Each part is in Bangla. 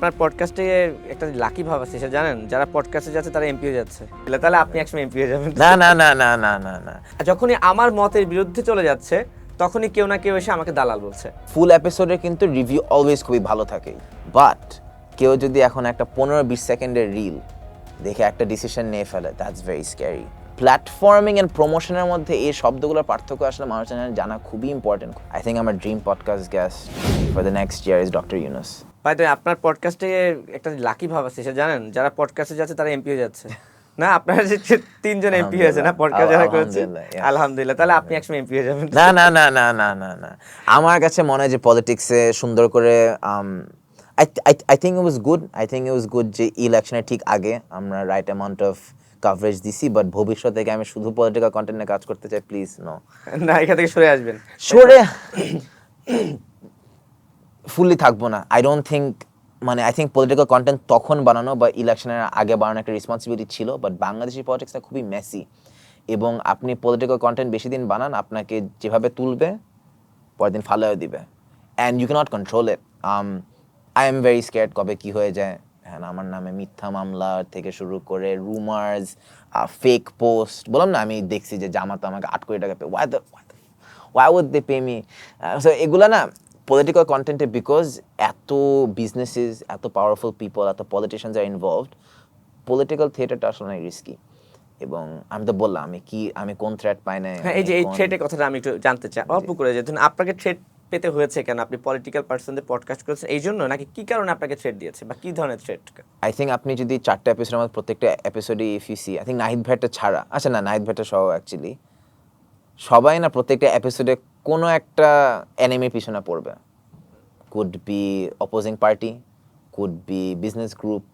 আপনার পডকাস্টে একটা লাকি ভাব আছে সেটা জানেন, যারা পডকাস্টে যাচ্ছে তারা এমপি হয়ে যাচ্ছে, তাহলে আপনি একসময় এমপি হয়ে যাবেন। না না না না না না না যখনই আমার মতের বিরুদ্ধে চলে যাচ্ছে তখনই কেউ না কেউ এসে আমাকে দালাল বলছে। ফুল এপিসোডের কিন্তু রিভিউ অলওয়েজ খুবই ভালো থাকে, বাট কেউ যদি এখন একটা 15-20 সেকেন্ডের রিল দেখে একটা ডিসিশন নিয়ে ফেলে, that's very scary. Platforming and প্রমোশনের মধ্যে এই শব্দগুলোর পার্থক্য আসলে মানুষের জানা খুবই ইম্পর্টেন্ট। আই থিঙ্ক আমার dream podcast guest for the next year is doctor Yunus. ভাই তো আপনার পডকাস্টে একটা লাকি ভাব আছে সেটা জানেন, যারা পডকাস্টে যাচ্ছে তারা এমপি হয়ে যাচ্ছে। না আপনারা যে 3 জন এমপি হয়েছে না পডকাস্ট যারা করেছে, আলহামদুলিল্লাহ, তাহলে আপনি একসময় এমপি হয়ে যাবেন। না না না না না না না আমার কাছে মনে হয় যে পলিটিক্সে সুন্দর করে I think it was good. I think it was good যে ইলেকশনের ঠিক আগে আমরা রাইট অ্যামাউন্ট অফ কভারেজ দিছি, বাট ভবিষ্যৎ থেকে আমি শুধু পলিটিক্যাল কন্টেন্ট নিয়ে কাজ করতে চাই, প্লিজ নো। না, এখান থেকে সরে আসবেন। সরে ফুললি থাকবো না। আই ডোন্ট থিঙ্ক, মানে আই থিঙ্ক পলিটিক্যাল কন্টেন্ট তখন বানানো বা ইলেকশনের আগে বানানো একটা রেসপন্সিবিলিটি ছিল, বাট বাংলাদেশি পলিটিক্সটা খুবই মেসি, এবং আপনি পলিটিক্যাল কন্টেন্ট বেশি দিন বানান, আপনাকে যেভাবে তুলবে পরের দিন ফালাইও দিবে, and you cannot control it. I am very scared কবে কি হয়ে যায়। হ্যাঁ, আমার নামে মিথ্যা মামলা থেকে শুরু করে রুমার্স, ফেক পোস্ট, বললাম না আমি দেখছি যে জামাত আমাকে 8 কোটি টাকা pay, why would they pay me? So এগুলা না পলিটিক্যাল কন্টেন্টে, বিকজ এত বিজনেসেস, এত পাওয়ারফুল পিপল, এত পলিটিশিয়ানস আর ইনভলভড, পলিটিক্যাল থিয়েটারটা আসলে অনেক রিস্কি। এবং আমি তো বললাম আমি কোন থ্রেট পাই না। হ্যাঁ, এই যে এই থ্রেটের কথাটা আমি একটু জানতে চাই অল্প করে, যে ধরুন আপনাকে থ্রেট পেতে হয়েছে কেন? আপনি পলিটিক্যাল পার্সনদের পডকাস্ট করেছেন এই জন্য, নাকি কি কারণে আপনাকে থ্রেট দিয়েছে বা কি ধরনের থ্রেট? আই থিঙ্ক আপনি যদি 4টা এপিসোডের মধ্যে প্রত্যেকটা এপিসোডে if you see, I think Nahid ভাইটা ছাড়া, আচ্ছা না নাহিদ ভাইটা সহ অ্যাকচুয়ালি সবাই না প্রত্যেকটা এপিসোডে কোনো একটা এনিমির পিছনে পড়বে। Could be opposing party, could be business group,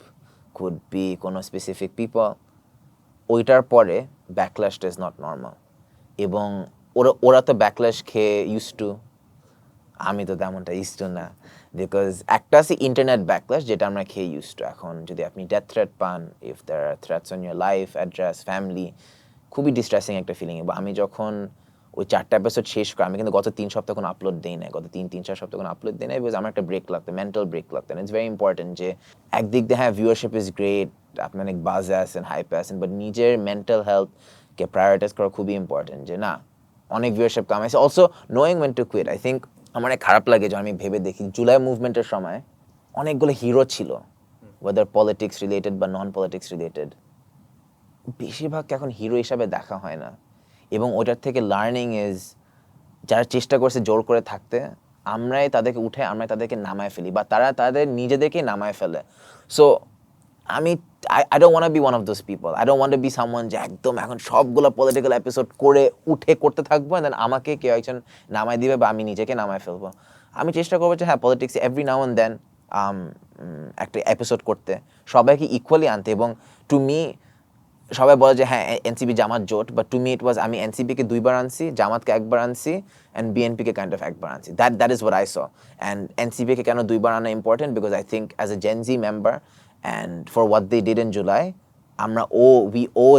could be কোনো স্পেসিফিক পিপল। ওইটার পরে ব্যাকল্যাশটা ইজ নট নর্মাল, এবং ওরা তো ব্যাকল্যাশ খেয়ে ইউজ টু, আমি তো তেমনটা ইউজ টু না, বিকজ একটা আছে ইন্টারনেট ব্যাকল্যাশ যেটা আমরা খেয়ে ইউজ টু। এখন যদি আপনি ডেথ থ্রেট পান, if there are threats on your life, address, family, খুবই ডিস্ট্রেসিং একটা ফিলিং। এবং আমি যখন ওই 4টা এপিসোড শেষ করে, আমি কিন্তু গত 3 সপ্তাহ কোনো আপলোড দিই না, গত 3-4 সপ্তাহ কোনো আপলোড দিই না, বিকজ আমার একটা ব্রেক লাগতো, মেন্টাল ব্রেক লাগতো। ইটস ভেরি ইম্পর্টেন্ট যে একদিক দিয়ে হ্যাঁ ভিউয়ারশিপ ইজ গ্রেট, আপনি অনেক বাজে আছেন, হাইপে আছেন, বাট নিজের মেন্টাল হেলথকে প্রায়োরিটাইজ করা খুবই ইম্পর্টেন্ট। যে না, অনেক ভিউয়ারশিপ কামাইছে, also knowing when to quit. I think আমার খারাপ লাগে যখন আমি ভেবে দেখি জুলাই মুভমেন্টের সময় অনেকগুলো হিরো ছিল, ওয়েদার পলিটিক্স রিলেটেড বা নন পলিটিক্স রিলেটেড, বেশিরভাগকে এখন হিরো হিসাবে দেখা হয় না। এবং ওটার থেকে লার্নিং ইজ, যারা চেষ্টা করছে জোর করে থাকতে, আমরাই তাদেরকে উঠে আমরাই তাদেরকে নামায় ফেলি, বা তারা তাদের নিজেদেরকেই নামায় ফেলে। So I don't want to be one of those people. I don't want to be someone যে একদম এখন সবগুলো পলিটিক্যাল এপিসোড করে করতে থাকবো, দেন আমাকে কেউ একজন নামায় দিবে বা আমি নিজেকে নামায় ফেলবো। আমি চেষ্টা করবো যে হ্যাঁ politics every now and then একটা এপিসোড করতে, সবাইকে ইকুয়ালি আনতে। এবং টু মি সবাই বলে যে হ্যাঁ এনসিপি জামাত জোট, বাট টু মি ইট ওয়াজ, আমি এনসিপিকে 2বার আনছি, জামাতকে 1বার আনছি, অ্যান্ড বিএনপিকে কাইন্ড অফ 1বার আনছি। That is what I saw. And এনসিপিকে কেন 2বার আনা important, because I think as a Gen Z member and for what they did in July, we owe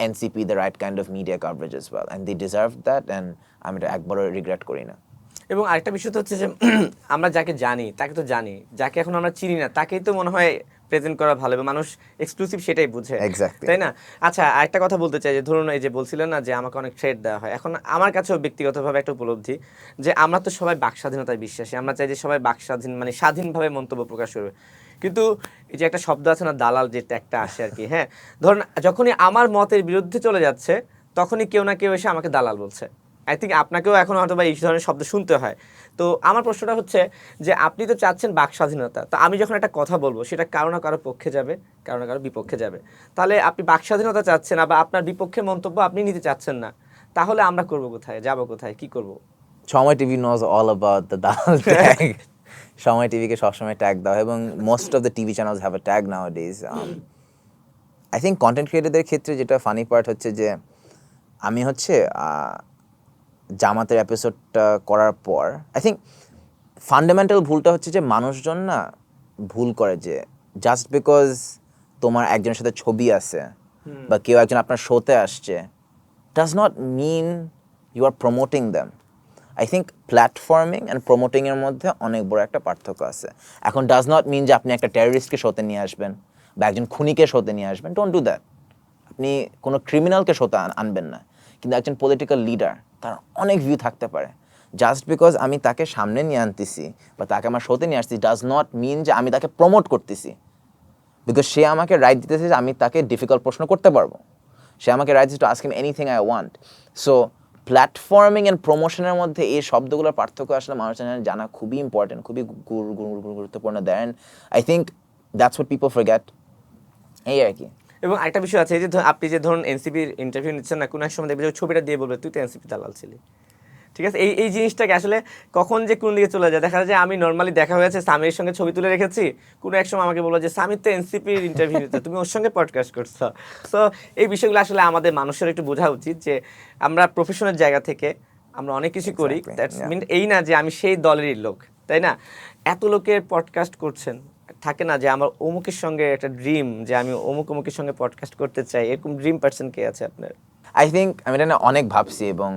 NCP the right kind of media coverage as well, and they deserved that, and আমি এটা একবারও রিগ্রেট করি না। এবং আরেকটা বিষয় তো হচ্ছে যে আমরা যাকে জানি তাকে তো জানি, যাকে এখন আমরা চিনি না তাকেই তো মনে হয় প্রেজেন্ট করা ভালো, এবং মানুষ এক্সক্লুসিভ সেটাই বুঝে, তাই না? আচ্ছা, আরেকটা কথা বলতে চাই, যে ধরুন এই যে বলছিলেন না যে আমাকে অনেক থ্রেট দেওয়া হয়, এখন আমার কাছেও ব্যক্তিগতভাবে একটা উপলব্ধি যে আমরা তো সবাই বাক স্বাধীনতায় বিশ্বাসী, আমরা চাই যে সবাই বাক স্বাধীন, মানে স্বাধীনভাবে মন্তব্য প্রকাশ করবে। কিন্তু এই যে একটা শব্দ আছে না, দালাল, যে ট্যাগটা আসে আর কি, হ্যাঁ, ধরুন যখনই আমার মতের বিরুদ্ধে চলে যাচ্ছে তখনই কেউ না কেউ এসে আমাকে দালাল বলছে। আই থিঙ্ক আপনাকেও এখন হয়তো বা এই ধরনের শব্দ শুনতে হয়। তো আমার প্রশ্নটা হচ্ছে যে আপনি তো চাচ্ছেন বাক স্বাধীনতা, তো আমি যখন একটা কথা বলবো সেটা কারো না কারো পক্ষে যাবে, কারো না কারো বিপক্ষে যাবে, তাহলে আপনি বাক স্বাধীনতা চাচ্ছেন না বা আপনার বিপক্ষে মন্তব্য আপনি নিতে চাচ্ছেন না, তাহলে আমরা করবো কোথায়, যাবো কোথায়, কি করবো? Somoy TV knows all about the dalal tag. Somoy টিভিকে সবসময় ট্যাগ দাও, এবং most of the TV channels have a tag nowadays. I think content ক্রিয়েটরদের ক্ষেত্রে যেটা ফানি পার্ট হচ্ছে যে আমি হচ্ছে জামাতের এপিসোডটা করার পর আই থিঙ্ক ফান্ডামেন্টাল ভুলটা হচ্ছে যে মানুষজন না ভুল করে যে জাস্ট বিকজ তোমার একজনের সাথে ছবি আছে বা কেউ একজন আপনার শোতে আসছে, does not mean you are promoting them. I think platforming and promoting এর মধ্যে অনেক বড় একটা পার্থক্য আছে। এখন ডাজ নট মিন যে আপনি একটা টেররিস্টকে শোতে নিয়ে আসবেন বা একজন খুনিকে শোতে নিয়ে আসবেন, ডোন্ট ডু দ্যাট। আপনি কোনো ক্রিমিনালকে শোতে আনবেন না, কিন্তু একজন পলিটিক্যাল লিডার তার অনেক ভিউ থাকতে পারে। জাস্ট বিকজ আমি তাকে সামনে নিয়ে আনতেছি বা তাকে আমার শোতে নিয়ে আসছি ডাজ নট মিন যে আমি তাকে প্রমোট করতেছি, বিকজ সে আমাকে রাইট দিতেছে যে আমি তাকে ডিফিকাল্ট প্রশ্ন করতে পারবো, সে আমাকে রাইট দিচ্ছে to ask him anything I want. So platforming and প্রমোশনের মধ্যে এই শব্দগুলোর পার্থক্য আসলে মানুষের জানা খুবই ইম্পর্টেন্ট, খুবই গুরুত্বপূর্ণ। Then I think that's what people forget, এই আর কি। এবং একটা বিষয় আছে, এই যে আপনি যে ধরুন এনসিপির ইন্টারভিউ নিচ্ছেন না, কোনো এক সময় দেখবে যে ছবিটা দিয়ে বলবে তুই তো এনসিপি দালাল ছিলি, ঠিক আছে? এই জিনিসটাকে আসলে কখন যে কোন দিকে চলে যায়, দেখা যায় আমি নর্মালি দেখা হয়েছে সামিরের সঙ্গে ছবি তুলে রেখেছি, কোনো এক সময় আমাকে বললো যে সামির তো এনসিপির ইন্টারভিউ নিতে, তুমি ওর সঙ্গে পডকাস্ট করছো। সো এই বিষয়গুলো আসলে আমাদের মানুষের একটু বোঝা উচিত যে আমরা প্রফেশনাল জায়গা থেকে আমরা অনেক কিছু করি, দ্যাটস মিন এই না যে আমি সেই দলেরই লোক, তাই না? এত লোকের পডকাস্ট করছেন, থাকে না যে আমার অমুকের সঙ্গে একটা ড্রিম যে আমি অমুকের সঙ্গে পডকাস্ট করতে চাই, এরকম ড্রিম পার্সন কে আছে আপনার? আই থিঙ্ক আমি এটা না অনেক ভাবছি, এবং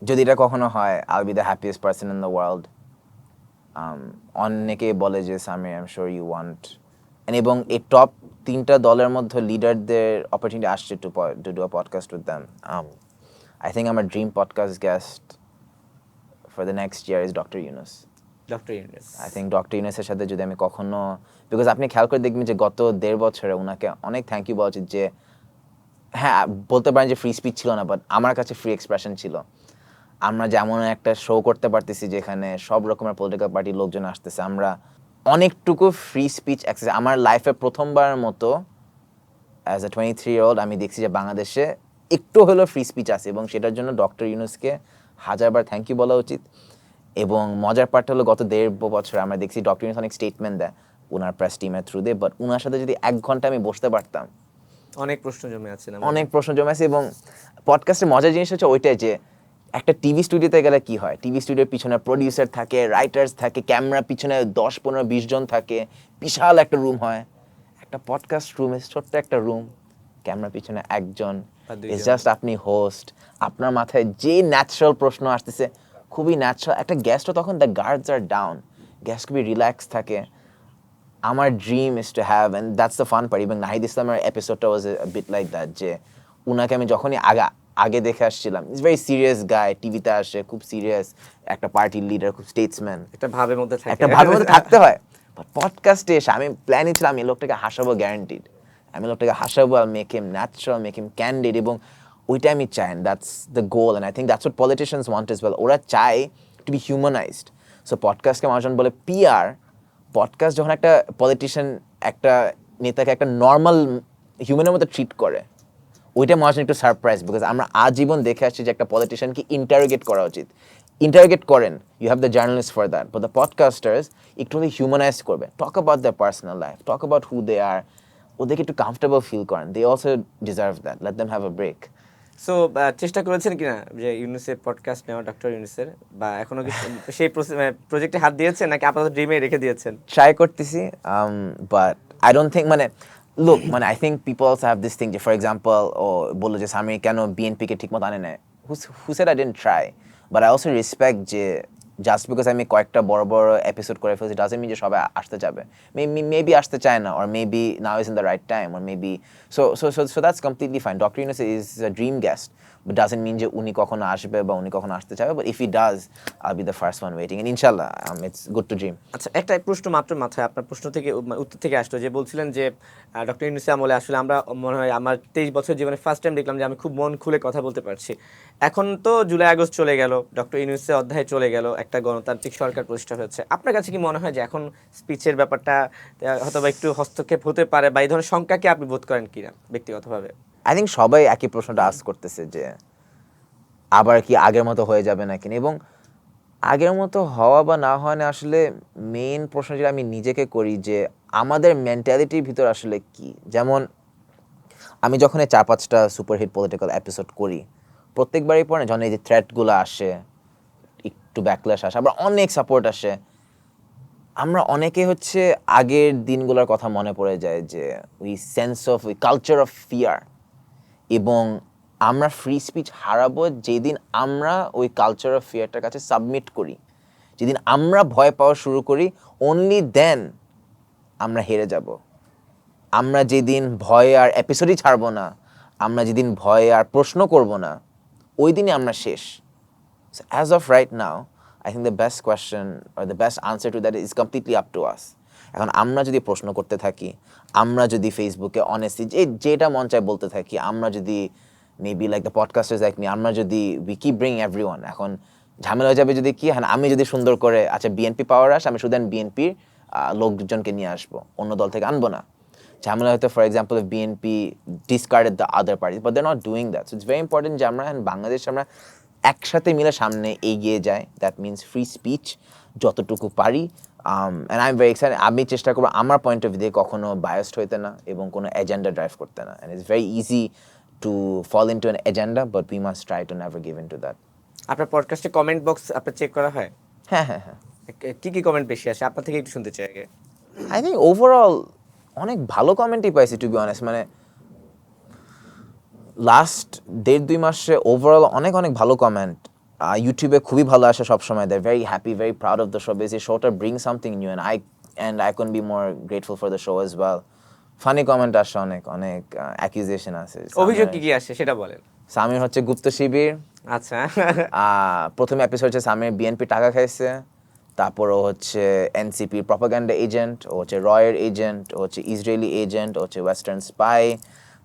যদি এটা কখনো হয় I will be the happiest person in the world. অনেকে বলে যে Samir I am sure you want, এবং এই টপ 3টা দলের মধ্যে লিডারদের অপরচুনিটি আসছে to do a podcast with them. I think আমার dream podcast guest for the next year is doctor Yunus. Doctor Yunus, I think doctor ইউনুসের সাথে যদি আমি কখনো, বিকজ আপনি খেয়াল করে দেখবেন যে গত 1.5 বছরে ওনাকে অনেক থ্যাংক ইউ বলা উচিত, যে হ্যাঁ বলতে পারেন যে ফ্রি স্পিচ ছিল না, বাট আমার কাছে ফ্রি এক্সপ্রেশন ছিল। আমরা যেমন একটা শো করতে পারতেছি যেখানে সব রকমের পলিটিক্যাল পার্টির লোকজন আসতেছে, আমরা অনেকটুকু ফ্রি স্পিচ অ্যাক্সেস, আমার লাইফে প্রথমবারের মতো অ্যাজ এ 23-year-old আমি দেখছি যে বাংলাদেশে একটু হলেও ফ্রি স্পিচ আছে, এবং সেটার জন্য ডক্টর ইউনুসকে হাজারবার থ্যাংক ইউ বলা উচিত। এবং মজার পার্টটা হলো গত 1.5 বছর আমরা দেখছি ডক্টর ইউনুস অনেক স্টেটমেন্ট দেয় ওনার প্রেস টিমের থ্রু দিয়ে, বাট ওনার সাথে যদি 1 ঘন্টা আমি বসতে পারতাম, অনেক প্রশ্ন জমে আছে না? অনেক প্রশ্ন জমে আছে। এবং পডকাস্টের মজার জিনিস হচ্ছে ওইটাই যে একটা টিভি স্টুডিওতে গেলে কি হয়, টিভি স্টুডিওর পিছনে প্রডিউসার থাকে, রাইটার্স থাকে, ক্যামেরা পিছনে 10-15-20 জন থাকে, বিশাল একটা রুম হয়। একটা পডকাস্ট রুমে ছোট্ট একটা রুম, ক্যামেরা পিছনে একজন, ইটস জাস্ট আপনি হোস্ট, আপনার মাথায় যে ন্যাচারাল প্রশ্ন আসতেছে খুবই ন্যাচারাল। একটা গেস্টও তখন the guards are down, guest খুবই রিল্যাক্স থাকে। আমার dream is to have, and that's the fun part. এবং নাহিদ ইসলামের এপিসোডটা was a bit like that, যে উনাকে আমি যখনই আগে দেখে আসছিলাম, ইজ ভেরি সিরিয়াস গাই, টিভিতে আসে খুব সিরিয়াস, একটা পার্টির লিডার, খুব স্টেটসম্যান, একটা ভাবের মধ্যে থাকে, একটা ভাবের মধ্যে থাকতে হয়। বাট পডকাস্টে এসে আমি প্ল্যানই ছিলাম আমি লোকটাকে হাসাবো, গ্যারান্টিড আমি লোকটাকে হাসাবো, আর make him natural, make him candid, এবং ওইটা আমি চাই, that's the goal, and I think that's what politicians want as well. ওরা চায় টু বি হিউম্যানাইজড। সো পডকাস্টকে মানুষজন বলে পিআর। পডকাস্ট যখন একটা পলিটিশিয়ান একটা নেতাকে একটা নর্মাল হিউম্যানের মতো ট্রিট করে, ওইটা মানুষজন একটু সারপ্রাইজ, বিকজ আমরা আজীবন দেখে আসছি যে একটা পলিটিশিয়ানকে ইন্টারোগেট করা উচিত, ইন্টারোগেট করেন, you have the journalist for that, but the podcasters একটু হিউম্যানাইজ করবে, talk about their personal life, talk about who they are, ওদেরকে একটু কমফর্টেবল ফিল করেন, they also deserve that, let them have a break. So চেষ্টা করেছেন কিনা যে ইউনুসের পডকাস্ট নেওয়া, ডক্টর ইউনুসের, বা এখনো কি সেই প্রজেক্টে হাত দিয়েছেন নাকি আপাতত ড্রিমে রেখে দিয়েছেন? ট্রাই করতেছি, বাট আই ডোন্ট থিঙ্ক, মানে লুক, মানে I think people also have this thing, যে ফর এক্সাম্পল ও বললো যে সামি কেন বিএনপিকে ঠিকমতো আনে নেয়, who said I didn't try, but I also respect যে জাস্ট বিকজ আমি কয়েকটা বড় বড় এপিসোড করে ফেলছি ডাজন্ট মিন যে সবাই আসতে যাবে, মেবি আসতে চায় না, or maybe now is in the right time, or maybe so that's completely fine. Doctor Yunus is a dream guest, but doesn't mean যে উনি কখনো আসবে বা উনি কখনো আসতে চাবে, but if he does I'll be the first one waiting, and ইনশাআল্লাহ ইটস গুড টু ড্রিম। আচ্ছা, একটা প্রশ্ন মাত্র মাথায় আপনার প্রশ্ন থেকে উত্তর থেকে আসলো, যে বলছিলেন যে ডক্টর ইউনুস আমলে আসলে আমরা মনে হয় আমার 23 বছর জীবনে ফার্স্ট টাইম দেখলাম যে আমি খুব মন খুলে কথা বলতে পারছি। এখন তো জুলাই আগস্ট চলে গেল, ডক্টর ইউনুসের অধ্যায় চলে গেল, একটা গণতান্ত্রিক সরকার প্রতিষ্ঠা হয়েছে, আপনার কাছে কি মনে হয় যে এখন স্পিচের ব্যাপারটা হয়তো বা একটু হস্তক্ষেপ হতে পারে, বা এই ধরনের শঙ্কা কি আপনি বোধ করেন কিনা ব্যক্তিগতভাবে? আই থিঙ্ক সবাই একই প্রশ্নটা আস্ক করতেছে যে আবার কি আগের মতো হয়ে যাবে নাকি, এবং আগের মতো হওয়া বা না হওয়া না, আসলে মেইন প্রশ্ন যেটা আমি নিজেকে করি যে আমাদের মেন্টালিটির ভিতর আসলে কি। যেমন আমি যখন এই 4-5টা সুপারহিট পলিটিক্যাল এপিসোড করি, প্রত্যেকবারই পরে যখন এই যে থ্রেটগুলো আসে, একটু ব্যাকল্যাশ আসে, আবার অনেক সাপোর্ট আসে, আমরা অনেকে হচ্ছে আগের দিনগুলোর কথা মনে পড়ে যায়, যে ওই সেন্স অফ, ওই কালচার অফ ফিয়ার, এবং আমরা ফ্রি স্পিচ হারাবো যেদিন আমরা ওই কালচার অফ ফিয়ারটার কাছে সাবমিট করি, যেদিন আমরা ভয় পাওয়া শুরু করি, অনলি দেন আমরা হেরে যাব। আমরা যেদিন ভয়ে আর এপিসোডই ছাড়বো না, আমরা যেদিন ভয়ে আর প্রশ্ন করব না, ওই দিনই আমরা শেষ। So as of right now, I think the best question or the best answer to that is completely up to us. এখন আমরা যদি প্রশ্ন করতে থাকি, আমরা যদি ফেসবুকে অনেস্টলি যেটা মন চায় বলতে থাকি, আমরা যদি maybe like the podcasters like me, আমরা যদি উই কিপ ব্রিং এভরিওয়ান, এখন ঝামেলা হয়ে যাবে যদি কি, হ্যাঁ আমি যদি সুন্দর করে আচ্ছা বিএনপি পাওয়ার আস, আমি শুধু বিএনপির লোকজনকে নিয়ে আসবো, অন্য দল থেকে আনবো না। ঝামেলা হয়তো for example if BNP discarded the other parties, but they're not doing that. So it's very important যে আমরা বাংলাদেশ আমরা একসাথে মিলে সামনে এগিয়ে যাই। দ্যাট মিনস ফ্রি স্পিচ যতটুকু পারি। And I am very excited, আমি চেষ্টা করবো আমার পয়েন্ট অফ ভিউ দিয়ে কখনো বায়াসড হইতে না এবং কোনো এজেন্ডা ড্রাইভ করতে না। And it's very easy to fall into an agenda, but we must try to never give in to that. আপনার পডকাস্টে কমেন্ট বক্স আপনার চেক করা হয়? হ্যাঁ হ্যাঁ হ্যাঁ। কি কি কমেন্ট বেশি আসে আপনার থেকে একটু শুনতে চাই আগে। আই থিঙ্ক ওভারঅল অনেক ভালো কমেন্টই পাইছি টু বি অনেস্ট, মানে লাস্ট 1.5-2 মাসে ওভারঅল অনেক অনেক ভালো কমেন্ট। ইউটিউবে খুবই ভালো আসে সবসময়, they very happy, very proud of the show, because এই শোটা bring something new and I can be more grateful for the show as well. Funny comment আসে অনেক, অনেক অ্যাকিউজেশন আছে। অভিযোগ কি কি আসে সেটা বলেন। সামির হচ্ছে গুপ্ত শিবির। আচ্ছা। প্রথম এপিসোড হচ্ছে সামির বিএনপি টাকা খাইছে, তারপর ও হচ্ছে এনসিপির প্রপাগান্ডা এজেন্ট, ও হচ্ছে রয়ের এজেন্ট, ও হচ্ছে ইসরায়েলি এজেন্ট, ও হচ্ছে ওয়েস্টার্ন স্পাই,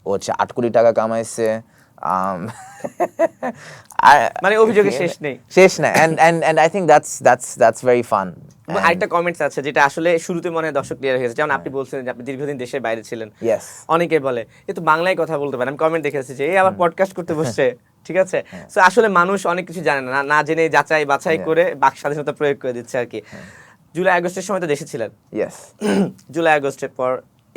ও হচ্ছে 8 কোটি টাকা কামাইছে। মানে অভিযোগের শেষ নেই, শেষ না। and I think that's very fun. আরেকটা কমেন্টস আছে যেটা আসলে শুরুতে মনে হয় দর্শক ক্লিয়ার হয়েছে, যেমন আপনি বলছেন যে আপনি দীর্ঘদিন দেশের বাইরে ছিলেন। Yes. অনেকে বলে এ তো বাংলায় কথা বলতে পারে, আমি কমেন্ট দেখেছি যে এই আবার পডকাস্ট করতে বসছে। ঠিক আছে, সো আসলে মানুষ অনেক কিছু জানে না, না জেনে যাচাই বাছাই করে বাক স্বাধীনতা প্রয়োগ করে দিচ্ছে আর কি। জুলাই আগস্টের সময় তো দেশে ছিলেন। Yes. জুলাই আগস্টের পর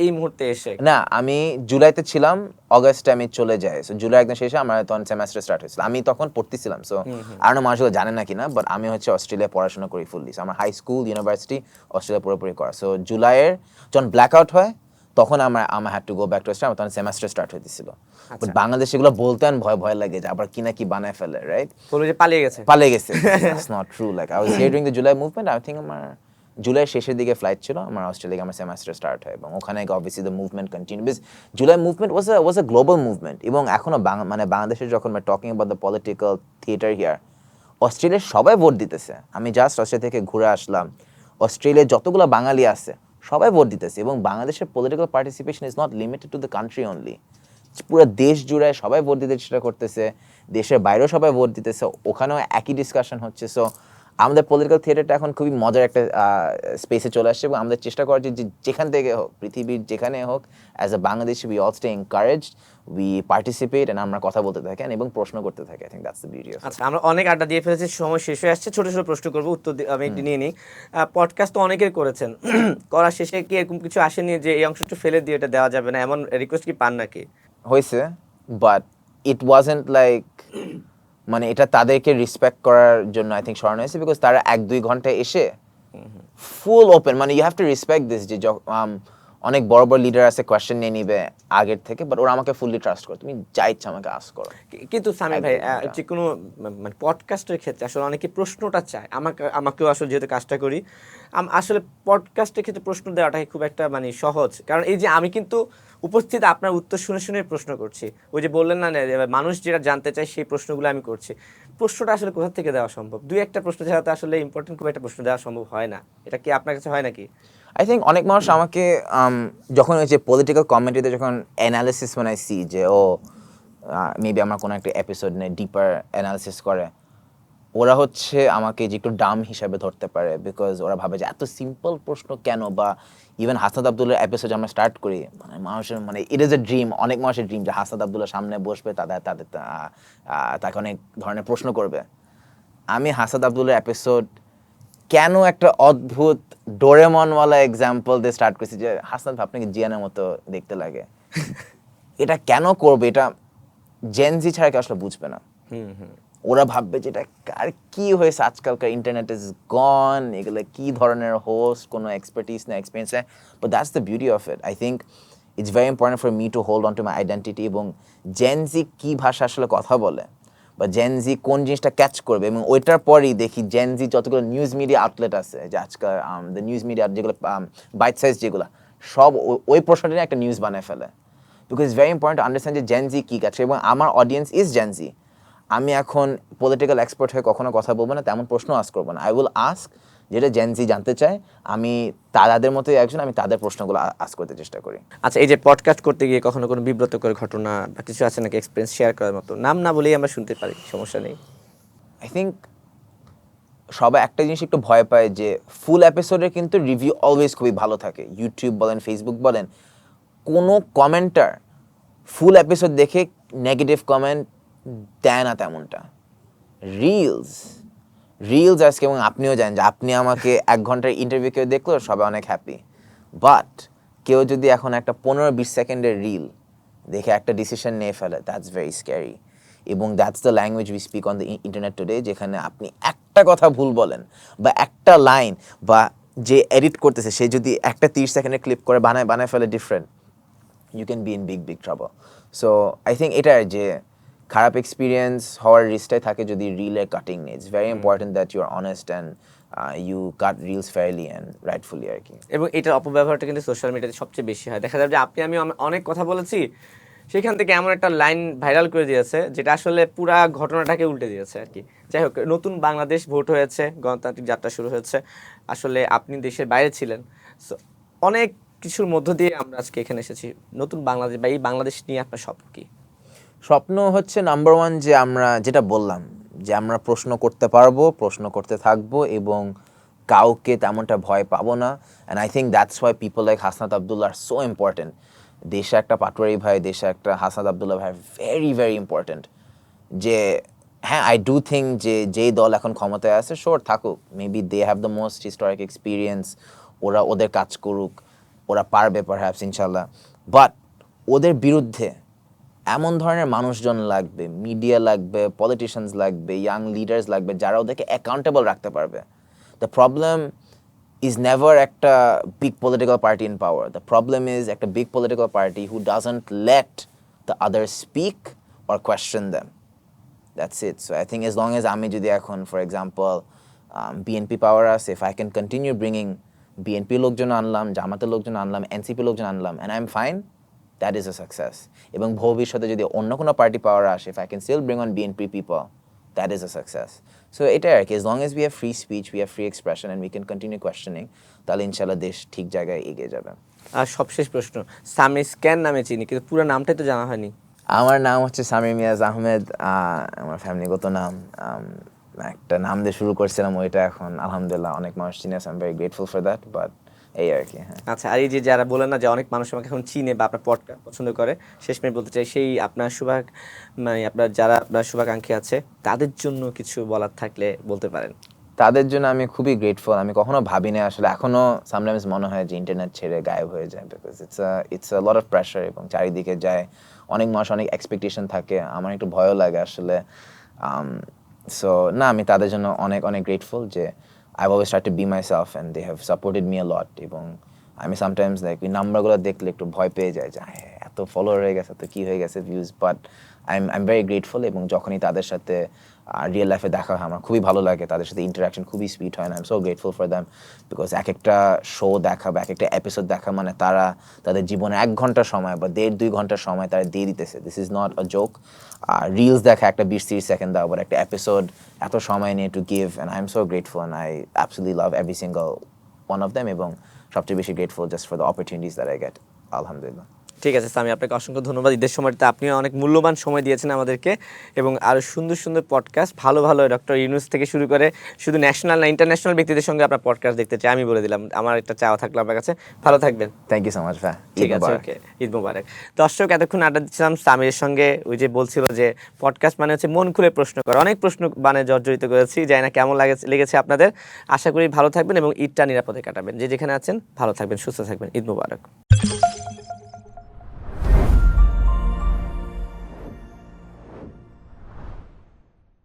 এই মুহূর্তে এসে না, আমি জুলাইতে ছিলাম, অগস্টে আমি চলে যাই। সো জুলাই একদম শেষে আমার তখন সেমেস্টার স্টার্ট হয়েছিল, আমি তখন পড়তেছিলাম। সো আর না মানুষগুলো জানে না কিনা, বাট আমি হচ্ছে অস্ট্রেলিয়া পড়াশোনা করি ফুললি। সো আমার হাই স্কুল ইউনিভার্সিটি অস্ট্রেলিয়া পুরোপুরি করা। সো জুলাইয়ের যখন ব্ল্যাক আউট হয় তখন আমার had to go back to Australia, আমার তখন সেমেস্টার স্টার্ট হইতেছিল। বাট বাংলাদেশ এগুলো বলতে ভয় ভয় লাগে যে আবার কিনা কি বানায় ফেলে, রাইট? বলবো যে পালিয়ে গেছে, পালিয়ে গেছে। That's not true. Like I was here during the July movement. I think আমার জুলাই শেষের দিকে ফ্লাইট ছিল, আমার অস্ট্রেলিয়া আমার সেমেস্টার স্টার্ট হয় এবং ওখানে obviously the movement continue. Because July movement was a global movement এবং এখনো মানে বাংলাদেশের যখন talking about the political theatre here, অস্ট্রেলিয়ার সবাই ভোট দিতেছে। আমি জাস্ট অস্ট্রেলিয়া থেকে ঘুরে আসলাম, অস্ট্রেলিয়ার যতগুলো বাঙালি আছে সবাই ভোট দিতেছে এবং বাংলাদেশের political participation is not limited to the country only, পুরো দেশ জুড়ে সবাই ভোট দিতে চেষ্টা করতেছে, দেশের বাইরেও সবাই ভোট দিতেছে, ওখানেও একই ডিসকাশন হচ্ছে। সো আমাদের পলিটিক্যাল থিয়েটারটা এখন খুবই মজার একটা স্পেসে চলে আসছে এবং আমাদের চেষ্টা করা যে যেখান থেকে হোক, পৃথিবীর যেখানে হোক, as a Bangladeshi we all stay encouraged, we participate and আমরা কথা বলতে থাকেন এবং প্রশ্ন করতে থাকি। I think that's the beauty of. আচ্ছা, আমরা অনেক আড্ডা দিয়ে ফেলেছি, সময় শেষ হয়ে আসছে। ছোট ছোট প্রশ্ন করবো, উত্তর আমি একটু নিয়ে নিই। পডকাস্ট তো অনেকের করেছেন, করার শেষে কি এরকম কিছু আসেনি যে এই অংশটা ফেলে দিয়ে এটা দেওয়া যাবে না, এমন রিকোয়েস্ট কি পান নাকি? হয়েছে, বাট ইট ওয়াজন্ট লাইক, মানে এটা তাদেরকে রেসপেক্ট করার জন্য আই থিঙ্ক সরানো হয়েছে, বিকজ তারা 1-2 ঘন্টা এসে ফুল ওপেন, মানে you have to respect this, যে অনেক বড় বড় লিডার আছে কোয়েশ্চেন নিয়ে নিবে আগের থেকে, বাট ওরা আমাকে ফুললি ট্রাস্ট করে, তুমি যা ইচ্ছা আমাকে আস্ক করো। কিন্তু সামি ভাই, যে কোনো মানে পডকাস্টের ক্ষেত্রে আসলে অনেকে প্রশ্নটা চায়, আমাকেও আসলে যেহেতু কাজটা করি, আসলে পডকাস্টের ক্ষেত্রে প্রশ্ন দেওয়াটাই খুব একটা মানে সহজ, কারণ এই যে আমি কিন্তু উপস্থিত আপনার উত্তর শুনে শুনে প্রশ্ন করছি। ওই যে বললেন না, মানুষ যেটা জানতে চায় সেই প্রশ্নগুলো আমি করছি। প্রশ্নটা আসলে কোথা থেকে দেওয়া সম্ভব? 2-1টা প্রশ্ন ছাড়া তো আসলে ইম্পর্টেন্ট খুব একটা প্রশ্ন দেওয়া সম্ভব হয় না। এটা কি আপনার কাছে হয় নাকি? আই থিঙ্ক অনেক মানুষ আমাকে যখন ওই যে পলিটিক্যাল কমেন্ট্রিতে যখন অ্যানালিসিস বানাইছি যে ও মেবি আমার কোনো একটা এপিসোড নিয়ে ডিপার অ্যানালিসিস করে, ওরা হচ্ছে আমাকে যে একটু ডাম হিসাবে ধরতে পারে, বিকজ ওরা ভাবে যে এত সিম্পল প্রশ্ন কেন, বা ইভেন হাসনাত আবদুল্লার এপিসোড আমরা স্টার্ট করি, মানে মানুষের মানে ইট ইজ এ ড্রিম, অনেক মানুষের ড্রিম যে হাসনাত আবদুল্লার সামনে বসবে, তাকে অনেক ধরনের প্রশ্ন করবে। আমি হাসনাত আবদুল্লার এপিসোড কেন একটা অদ্ভুত ডোরেমনওয়ালা এক্সাম্পল দিয়ে স্টার্ট করেছি, যে হাসনাত আপনাকে জিয়ানের মতো দেখতে লাগে। এটা কেন করবে, এটা জেনজি ছাড়া কেউ আসলে বুঝবে না। ওরা ভাববে যে এটা আর কি হয়েছে, আজকালকার ইন্টারনেট ইজ গন, এগুলো কি ধরনের হোস্ট, কোনো এক্সপার্টিস না এক্সপিরিয়েন্স নেই, but that's the beauty of it. I think it's very important for me to hold on to my identity, এবং জেনজি কী ভাষা আসলে কথা বলে বা জেনজি কোন জিনিসটা ক্যাচ করবে, এবং ওইটার পরেই দেখি জেনজি যতগুলো নিউজ মিডিয়া আউটলেট আছে যে আজকাল দ্য নিউজ মিডিয়া যেগুলো বাইট সাইজ যেগুলো সব ওই প্রশ্নটা নিয়ে একটা নিউজ বানায় ফেলে। Because it's very important to understand যে জেনজি কী কাছে, এবং আমার অডিয়েন্স ইজ জেনজি। আমি এখন পলিটিক্যাল এক্সপার্ট হয়ে কখনো কথা বলবো না, তেমন প্রশ্ন আস্ক করবো না। আই উইল আস্ক যেটা জেনজি জানতে চায়, আমি তাদের মতোই একজন, আমি তাদের প্রশ্নগুলো আস্ক করতে চেষ্টা করি। আচ্ছা, এই যে পডকাস্ট করতে গিয়ে কখনো কোনো বিব্রতকর ঘটনা বা কিছু আছে নাকি এক্সপিরিয়েন্স শেয়ার করার মতো? নাম না বলেই আমরা শুনতে পারি, সমস্যা নেই। আই থিঙ্ক সবাই একটা জিনিস একটু ভয় পায় যে ফুল এপিসোডের কিন্তু রিভিউ অলওয়েজ খুবই ভালো থাকে, ইউটিউব বলেন ফেসবুক বলেন, কোনো কমেন্টার ফুল এপিসোড দেখে নেগেটিভ কমেন্ট দেয় না তেমনটা। রিলস আজকে, এবং আপনিও জানেন যে আপনি আমাকে 1 ঘন্টার ইন্টারভিউ কেউ দেখলো সবাই অনেক হ্যাপি, বাট কেউ যদি এখন একটা 15-20 সেকেন্ডের রিল দেখে একটা ডিসিশন নিয়ে ফেলে, দ্যাটস ভেরি স্ক্যারি। এবং that's the language we speak on the internet today, যেখানে আপনি একটা কথা ভুল বলেন বা একটা লাইন, বা যে এডিট করতেছে সে যদি একটা 30 সেকেন্ডের ক্লিপ করে বানায় ফেলে different, you can be in big trouble. So I think এটা যে খারাপ এক্সপিরিয়েন্স হওয়ার রিস্কটাই থাকে যদি রিলে কাটিং নেই। It's very important that you are honest and you cut reels fairly and rightfully আর কি। এবং এটার অপব্যবহারটা কিন্তু সোশ্যাল মিডিয়াতে সবচেয়ে বেশি হয়। দেখা যাবে যে আমি অনেক কথা বলেছি, সেখান থেকে এমন একটা লাইন ভাইরাল করে দিয়েছে যেটা আসলে পুরা ঘটনাটাকে উল্টে দিয়েছে আর কি। যাই হোক, নতুন বাংলাদেশ ভোট হয়েছে, গণতান্ত্রিক যাত্রা শুরু হয়েছে। আসলে আপনি দেশের বাইরে ছিলেন, সো অনেক কিছুর মধ্য দিয়ে আমরা আজকে এখানে এসেছি। নতুন বাংলাদেশ বা এই বাংলাদেশ নিয়ে আপনার স্বপ্ন কি? স্বপ্ন হচ্ছে নাম্বার 1 যে আমরা যেটা বললাম যে আমরা প্রশ্ন করতে পারবো, প্রশ্ন করতে থাকবো, এবং কাউকে তেমনটা ভয় পাবো না। And I think that's why people like Hasnat Abdullah are so important. দেশে একটা পাটোয়ারি ভাই, দেশে একটা হাসনাত আবদুল্লাহ ভাই ভেরি ইম্পর্টেন্ট। যে হ্যাঁ, আই ডু থিঙ্ক যে যেই দল এখন ক্ষমতায় আছে শোর থাকুক, maybe they have the most historic experience, ওরা ওদের কাজ করুক, ওরা পারবে পারহ্যাপস ইনশাল্লাহ, বাট ওদের বিরুদ্ধে এমন ধরনের মানুষজন লাগবে, মিডিয়া লাগবে, পলিটিশিয়ানস লাগবে, ইয়াং লিডার্স লাগবে যারা ওদেরকে অ্যাকাউন্টেবল রাখতে পারবে। দ্য প্রবলেম ইজ নেভার একটা big political party in power, the problem is একটা big political party who doesn't let the others speak or question them. That's it. So I think as long as আমি যদি এখন ফর এক্সাম্পল বিএনপি পাওয়ার আছে, if I can continue bringing BNP লোকজন আনলাম, জামাতের লোকজন আনলাম, এনসিপি লোকজন আনলাম, and I'm fine, that is a success. এবং ভবিষ্যতে যদি অন্য কোনো পার্টি পাওয়ার আসে, if I can still bring on BNP people, that is a success. So এটাই আর কি, as long as we have free speech, we have free expression and we can continue questioning, তাহলে ইনশাল্লাহ দেশ ঠিক জায়গায় এগিয়ে যাবে। আর সবশেষ প্রশ্ন, সামি স্ক্যান নামে চিনি কিন্তু পুরো নামটাই তো জানা হয়নি। আমার নাম হচ্ছে সামির মিয়াজ আহমেদ, আমার ফ্যামিলিগত নাম। একটা নাম দিয়ে শুরু করছিলাম, ওইটা এখন আলহামদুলিল্লাহ অনেক মানুষ চিনে, I am very grateful for that, but এই আর কি। হ্যাঁ, আচ্ছা, আর এই যে যারা বলেন না যে অনেক মানুষ আমাকে এখন চিনে বা আপনার পডকাস্ট পছন্দ করে, শেষমেশ বলতে চাই সেই আপনার মানে আপনার যারা আপনার শুভাকাঙ্ক্ষী আছে তাদের জন্য কিছু বলার থাকলে বলতে পারেন। তাদের জন্য আমি খুবই গ্রেটফুল। আমি কখনো ভাবিনি আসলে, এখনো সামটাইমস মনে হয় যে ইন্টারনেট ছেড়ে গায়েব হয়ে যায়, because it's a lot of pressure, এবং চারিদিকে যায় অনেক মানুষ, অনেক এক্সপেকটেশন থাকে, আমার একটু ভয়ও লাগে আসলে। সো না, আমি তাদের জন্য অনেক গ্রেটফুল যে I've always tried to be myself and they have supported me a lot. এবং আমি সামটাইমস লাইক ওই নাম্বারগুলো দেখলে একটু ভয় পেয়ে যায় যে এত ফলোয়ার হয়ে গেছে, এত কী হয়ে গেছে views, but I am very grateful. এবং যখনই তাদের সাথে রিয়েল লাইফে দেখা হয় আমার খুবই ভালো লাগে, তাদের সাথে ইন্টারাকশন খুবই সুইট হয়, না I am so grateful for them, because এক একটা শো দেখা বা এক একটা এপিসোড দেখা মানে তারা তাদের জীবনে 1 ঘন্টার সময় বা 1.5-2 ঘন্টার সময় তারা দিয়ে দিতেছে। This is not a joke. Reels দেখা একটা 20-30 সেকেন্ড দাও, বাট একটা এপিসোড এত সময় নিয়ে to give, and I am so grateful and I absolutely love every single one of them, এবং সবচেয়ে বেশি grateful just for the opportunities that I get, আলহামদুলিল্লাহ। ঠিক আছে সামি, আপনাকে অসংখ্য ধন্যবাদ। ঈদের সময়টাতে আপনিও অনেক মূল্যবান সময় দিয়েছেন আমাদেরকে, এবং আরও সুন্দর পডকাস্ট ভালো ডক্টর ইউনূস থেকে শুরু করে শুধু ন্যাশনাল না ইন্টারন্যাশনাল ব্যক্তিদের সঙ্গে আপনার পডকাস্ট দেখতে চাই, আমি বলে দিলাম। আমার একটা চাওয়া থাকলো আপনার কাছে। ভালো থাকবেন। থ্যাংক ইউ সো মাচ ভাই। ঠিক আছে, ওকে, ঈদ মোবারক। দর্শক, এতক্ষণ আড্ডা দিচ্ছিলাম সামিরের সঙ্গে। ওই যে বলছিল যে পডকাস্ট মানে হচ্ছে মন খুলে প্রশ্ন করা, অনেক প্রশ্ন মানে জর্জরিত করেছি, জানি না কেমন লেগেছে আপনাদের। আশা করি ভালো থাকবেন এবং ঈদটা নিরাপদে কাটাবেন। যে যেখানে আছেন ভালো থাকবেন, সুস্থ থাকবেন। ঈদ মোবারক।